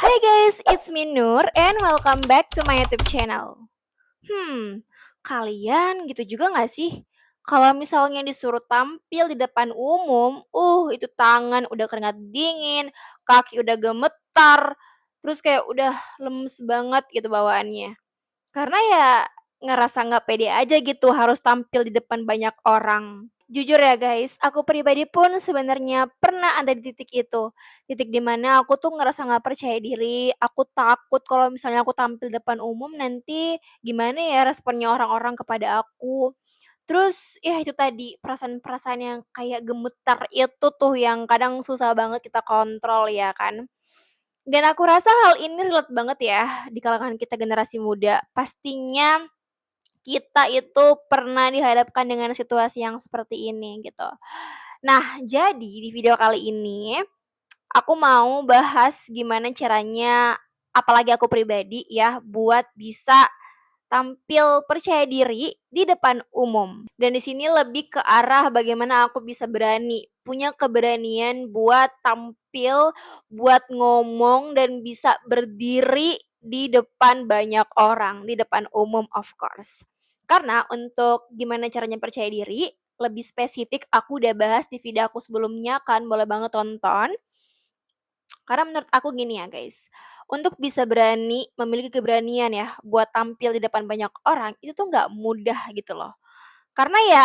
Hi guys, it's me Nur and welcome back to my YouTube channel. Kalian gitu juga gak sih? Kalau misalnya disuruh tampil di depan umum, itu tangan udah keringat dingin, kaki udah gemetar, terus kayak udah lemes banget gitu bawaannya. Karena ya ngerasa nggak pede aja gitu harus tampil di depan banyak orang. Jujur ya guys, aku pribadi pun sebenarnya pernah ada di titik itu. Titik dimana aku tuh ngerasa nggak percaya diri, aku takut kalau misalnya aku tampil depan umum nanti gimana ya responnya orang-orang kepada aku. Terus ya itu tadi perasaan-perasaan yang kayak gemetar itu tuh yang kadang susah banget kita kontrol ya kan. Dan aku rasa hal ini relate banget ya di kalangan kita generasi muda. Pastinya kita itu pernah dihadapkan dengan situasi yang seperti ini gitu. Nah, jadi di video kali ini aku mau bahas gimana caranya apalagi aku pribadi ya buat bisa tampil percaya diri di depan umum. Dan di sini lebih ke arah bagaimana aku bisa berani, punya keberanian buat tampil, buat ngomong dan bisa berdiri di depan banyak orang, di depan umum of course. Karena untuk gimana caranya percaya diri, lebih spesifik aku udah bahas di video aku sebelumnya kan, boleh banget tonton. Karena menurut aku gini ya guys, untuk bisa berani, memiliki keberanian ya buat tampil di depan banyak orang, itu tuh nggak mudah gitu loh. Karena ya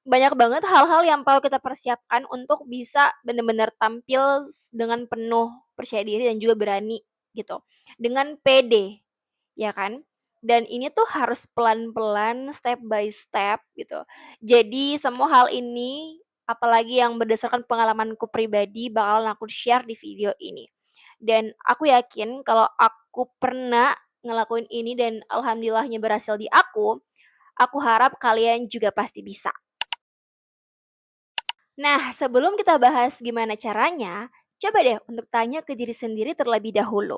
banyak banget hal-hal yang perlu kita persiapkan untuk bisa benar-benar tampil dengan penuh percaya diri dan juga berani gitu. Dengan pede, ya kan? Dan ini tuh harus pelan-pelan, step by step gitu. Jadi semua hal ini apalagi yang berdasarkan pengalamanku pribadi bakalan aku share di video ini. Dan aku yakin kalau aku pernah ngelakuin ini dan alhamdulillahnya berhasil di aku harap kalian juga pasti bisa. Nah, sebelum kita bahas gimana caranya, coba deh untuk tanya ke diri sendiri terlebih dahulu.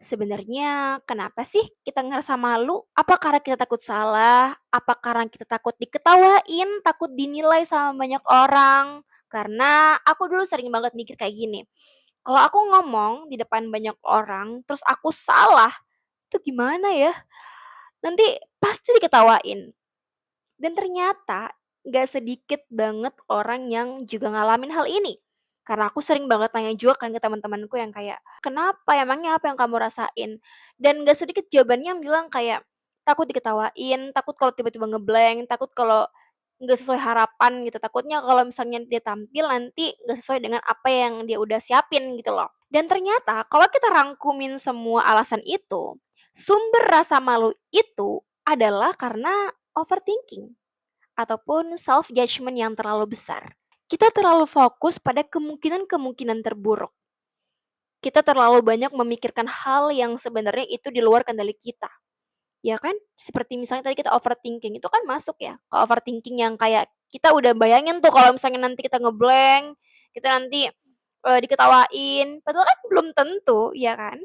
Sebenarnya kenapa sih kita ngerasa malu? Apa karena kita takut salah? Apa karena kita takut diketawain, takut dinilai sama banyak orang? Karena aku dulu sering banget mikir kayak gini. Kalau aku ngomong di depan banyak orang, terus aku salah, itu gimana ya? Nanti pasti diketawain. Dan ternyata nggak sedikit banget orang yang juga ngalamin hal ini. Karena aku sering banget tanya juga kan ke teman-temanku yang kayak, "Kenapa? Emangnya apa yang kamu rasain?" Dan nggak sedikit jawabannya yang bilang kayak, takut diketawain, takut kalau tiba-tiba ngeblank, takut kalau nggak sesuai harapan gitu, takutnya kalau misalnya dia tampil nanti nggak sesuai dengan apa yang dia udah siapin gitu loh. Dan ternyata kalau kita rangkumin semua alasan itu, sumber rasa malu itu adalah karena overthinking ataupun self judgment yang terlalu besar. Kita terlalu fokus pada kemungkinan-kemungkinan terburuk. Kita terlalu banyak memikirkan hal yang sebenarnya itu di luar kendali kita. Ya kan? Seperti misalnya tadi kita overthinking, itu kan masuk ya, ke overthinking yang kayak kita udah bayangin tuh kalau misalnya nanti kita ngeblank, kita nanti, diketawain, padahal kan belum tentu, ya kan?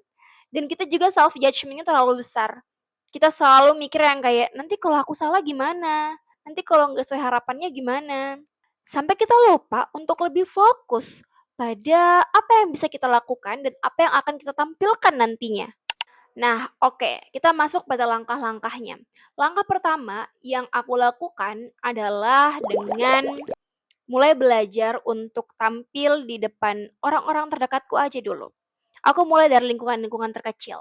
Dan kita juga self judgment-nya terlalu besar. Kita selalu mikir yang kayak, "Nanti kalau aku salah gimana? Nanti kalau nggak sesuai harapannya gimana?" Sampai kita lupa untuk lebih fokus pada apa yang bisa kita lakukan dan apa yang akan kita tampilkan nantinya. Nah, oke, kita masuk pada langkah-langkahnya. Langkah pertama yang aku lakukan adalah dengan mulai belajar untuk tampil di depan orang-orang terdekatku aja dulu. Aku mulai dari lingkungan-lingkungan terkecil.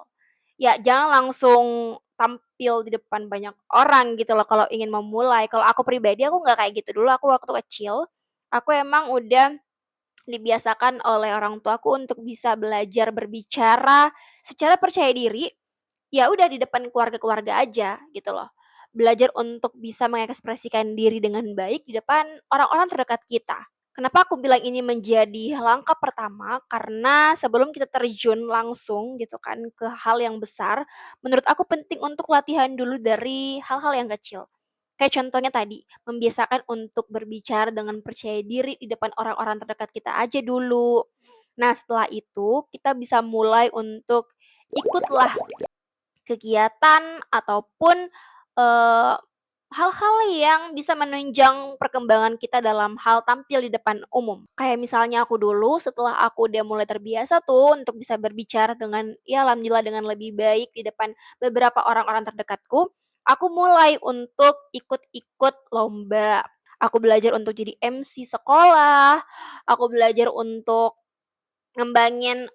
Ya, jangan langsung tampil di depan banyak orang gitu loh kalau ingin memulai. Kalau aku pribadi aku nggak kayak gitu dulu, aku waktu kecil, aku emang udah dibiasakan oleh orang tuaku untuk bisa belajar berbicara secara percaya diri, ya udah di depan keluarga-keluarga aja gitu loh. Belajar untuk bisa mengekspresikan diri dengan baik di depan orang-orang terdekat kita. Kenapa aku bilang ini menjadi langkah pertama? Karena sebelum kita terjun langsung gitu kan ke hal yang besar, menurut aku penting untuk latihan dulu dari hal-hal yang kecil. Kayak contohnya tadi, membiasakan untuk berbicara dengan percaya diri di depan orang-orang terdekat kita aja dulu. Nah, setelah itu kita bisa mulai untuk ikutlah kegiatan ataupun, eee, hal-hal yang bisa menunjang perkembangan kita dalam hal tampil di depan umum. Kayak misalnya aku dulu setelah aku udah mulai terbiasa tuh untuk bisa berbicara dengan ya alhamdulillah dengan lebih baik di depan beberapa orang-orang terdekatku, aku mulai untuk ikut-ikut lomba. Aku belajar untuk jadi MC sekolah, aku belajar untuk ngembangin,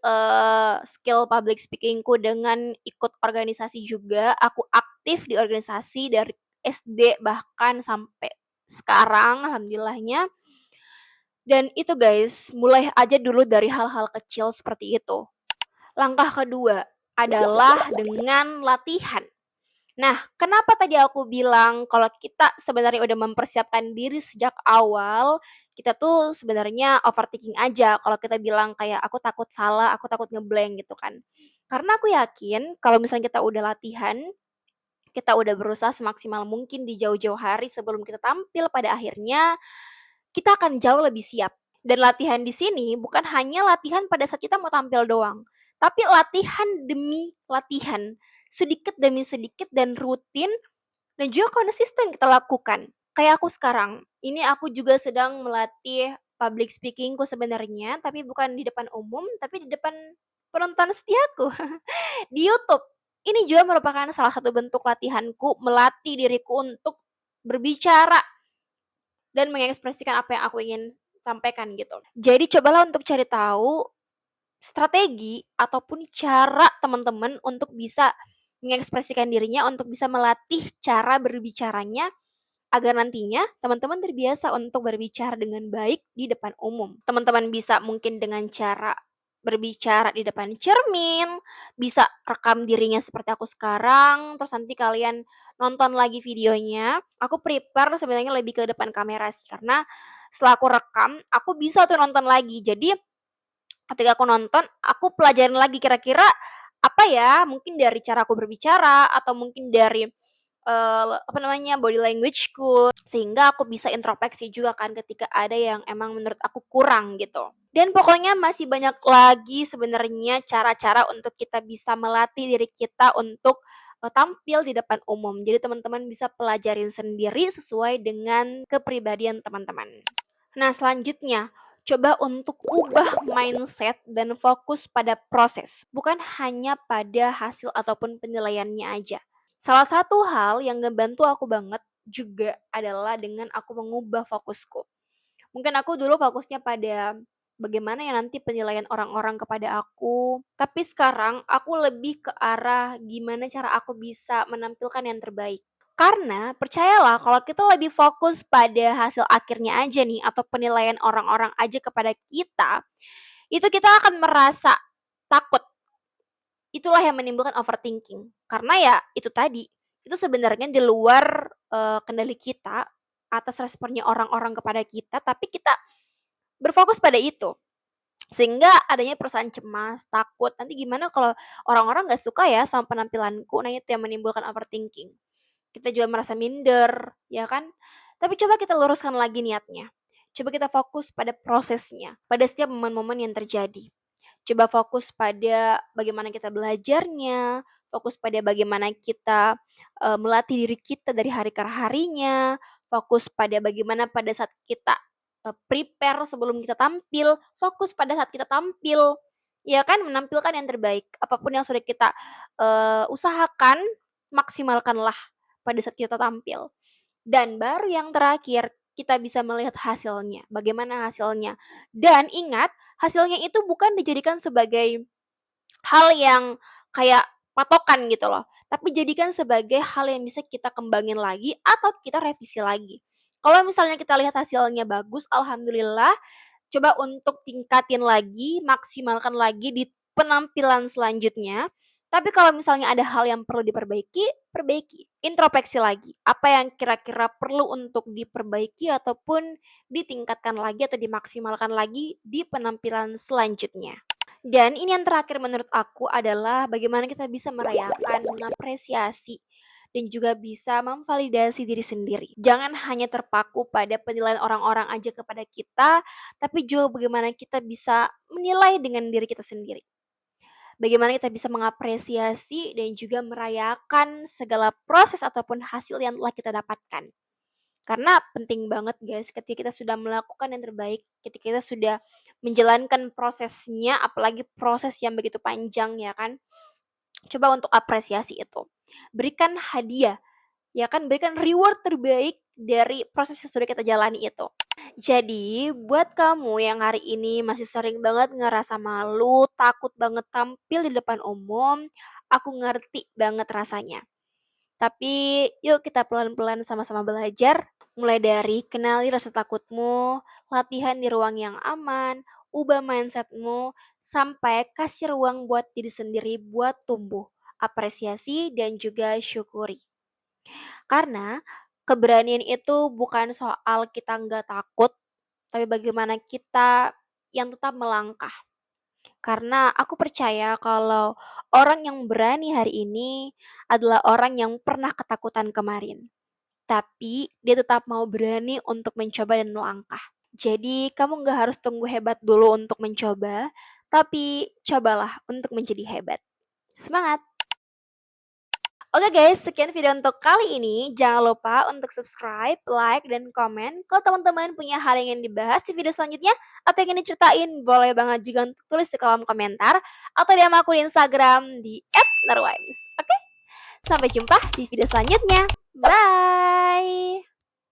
skill public speaking-ku dengan ikut organisasi juga, aku aktif di organisasi dari SD bahkan sampai sekarang alhamdulillahnya. Dan itu guys, mulai aja dulu dari hal-hal kecil seperti itu. Langkah kedua adalah dengan latihan. Nah, kenapa tadi aku bilang kalau kita sebenarnya udah mempersiapkan diri sejak awal, kita tuh sebenarnya overthinking aja kalau kita bilang kayak, "Aku takut salah, aku takut nge-blank," gitu kan. Karena aku yakin kalau misalnya kita udah latihan, kita udah berusaha semaksimal mungkin di jauh-jauh hari sebelum kita tampil pada akhirnya, kita akan jauh lebih siap. Dan latihan di sini bukan hanya latihan pada saat kita mau tampil doang, tapi latihan demi latihan, sedikit demi sedikit dan rutin dan juga konsisten kita lakukan. Kayak aku sekarang, ini aku juga sedang melatih public speaking-ku sebenarnya, tapi bukan di depan umum, tapi di depan penonton setiaku di YouTube. Ini juga merupakan salah satu bentuk latihanku, melatih diriku untuk berbicara dan mengekspresikan apa yang aku ingin sampaikan gitu. Jadi cobalah untuk cari tahu strategi ataupun cara teman-teman untuk bisa mengekspresikan dirinya, untuk bisa melatih cara berbicaranya agar nantinya teman-teman terbiasa untuk berbicara dengan baik di depan umum. Teman-teman bisa mungkin dengan cara berbicara di depan cermin, bisa rekam dirinya seperti aku sekarang, terus nanti kalian nonton lagi videonya. Aku prepare sebenarnya lebih ke depan kamera sih, karena setelah aku rekam, aku bisa tuh nonton lagi. Jadi ketika aku nonton, aku pelajarin lagi kira-kira apa ya, mungkin dari cara aku berbicara atau mungkin dari, apa namanya, body language-ku, sehingga aku bisa introspeksi juga kan ketika ada yang emang menurut aku kurang gitu. Dan pokoknya masih banyak lagi sebenarnya cara-cara untuk kita bisa melatih diri kita untuk, tampil di depan umum. Jadi teman-teman bisa pelajarin sendiri sesuai dengan kepribadian teman-teman. Nah, selanjutnya, coba untuk ubah mindset dan fokus pada proses, bukan hanya pada hasil ataupun penilaiannya aja. Salah satu hal yang ngebantu aku banget juga adalah dengan aku mengubah fokusku. Mungkin aku dulu fokusnya pada bagaimana ya nanti penilaian orang-orang kepada aku, tapi sekarang aku lebih ke arah gimana cara aku bisa menampilkan yang terbaik. Karena percayalah kalau kita lebih fokus pada hasil akhirnya aja nih atau penilaian orang-orang aja kepada kita, itu kita akan merasa takut. Itulah yang menimbulkan overthinking. Karena ya itu tadi, itu sebenarnya di luar, kendali kita atas responnya orang-orang kepada kita, tapi kita berfokus pada itu. Sehingga adanya perasaan cemas, takut, nanti gimana kalau orang-orang nggak suka ya sama penampilanku, nah itu yang menimbulkan overthinking. Kita juga merasa minder, ya kan? Tapi coba kita luruskan lagi niatnya. Coba kita fokus pada prosesnya, pada setiap momen-momen yang terjadi. Coba fokus pada bagaimana kita belajarnya, fokus pada bagaimana kita, melatih diri kita dari hari ke harinya, fokus pada bagaimana pada saat kita, prepare sebelum kita tampil, fokus pada saat kita tampil, ya kan? Menampilkan yang terbaik. Apapun yang sudah kita, usahakan, maksimalkanlah pada saat kita tampil. Dan baru yang terakhir, kita bisa melihat hasilnya, bagaimana hasilnya. Dan ingat, hasilnya itu bukan dijadikan sebagai hal yang kayak patokan gitu loh, tapi jadikan sebagai hal yang bisa kita kembangin lagi atau kita revisi lagi. Kalau misalnya kita lihat hasilnya bagus, alhamdulillah, coba untuk tingkatin lagi, maksimalkan lagi di penampilan selanjutnya. Tapi kalau misalnya ada hal yang perlu diperbaiki, perbaiki. Introspeksi lagi, apa yang kira-kira perlu untuk diperbaiki ataupun ditingkatkan lagi atau dimaksimalkan lagi di penampilan selanjutnya. Dan ini yang terakhir menurut aku adalah bagaimana kita bisa merayakan, mengapresiasi, dan juga bisa memvalidasi diri sendiri. Jangan hanya terpaku pada penilaian orang-orang aja kepada kita, tapi juga bagaimana kita bisa menilai dengan diri kita sendiri. Bagaimana kita bisa mengapresiasi dan juga merayakan segala proses ataupun hasil yang telah kita dapatkan. Karena penting banget guys ketika kita sudah melakukan yang terbaik, ketika kita sudah menjalankan prosesnya, apalagi proses yang begitu panjang ya kan. Coba untuk apresiasi itu. Berikan hadiah, ya kan, berikan reward terbaik dari proses yang sudah kita jalani itu. Jadi, buat kamu yang hari ini masih sering banget ngerasa malu, takut banget tampil di depan umum, aku ngerti banget rasanya. Tapi yuk kita pelan-pelan sama-sama belajar, mulai dari kenali rasa takutmu, latihan di ruang yang aman, ubah mindsetmu, sampai kasih ruang buat diri sendiri buat tumbuh, apresiasi dan juga syukuri. Karena keberanian itu bukan soal kita nggak takut, tapi bagaimana kita yang tetap melangkah. Karena aku percaya kalau orang yang berani hari ini adalah orang yang pernah ketakutan kemarin. Tapi dia tetap mau berani untuk mencoba dan melangkah. Jadi kamu nggak harus tunggu hebat dulu untuk mencoba, tapi cobalah untuk menjadi hebat. Semangat! Oke guys, sekian video untuk kali ini. Jangan lupa untuk subscribe, like, dan komen. Kalau teman-teman punya hal yang ingin dibahas di video selanjutnya atau yang ingin diceritain, boleh banget juga untuk tulis di kolom komentar atau DM aku di Instagram di @narwimes. Oke, sampai jumpa di video selanjutnya. Bye!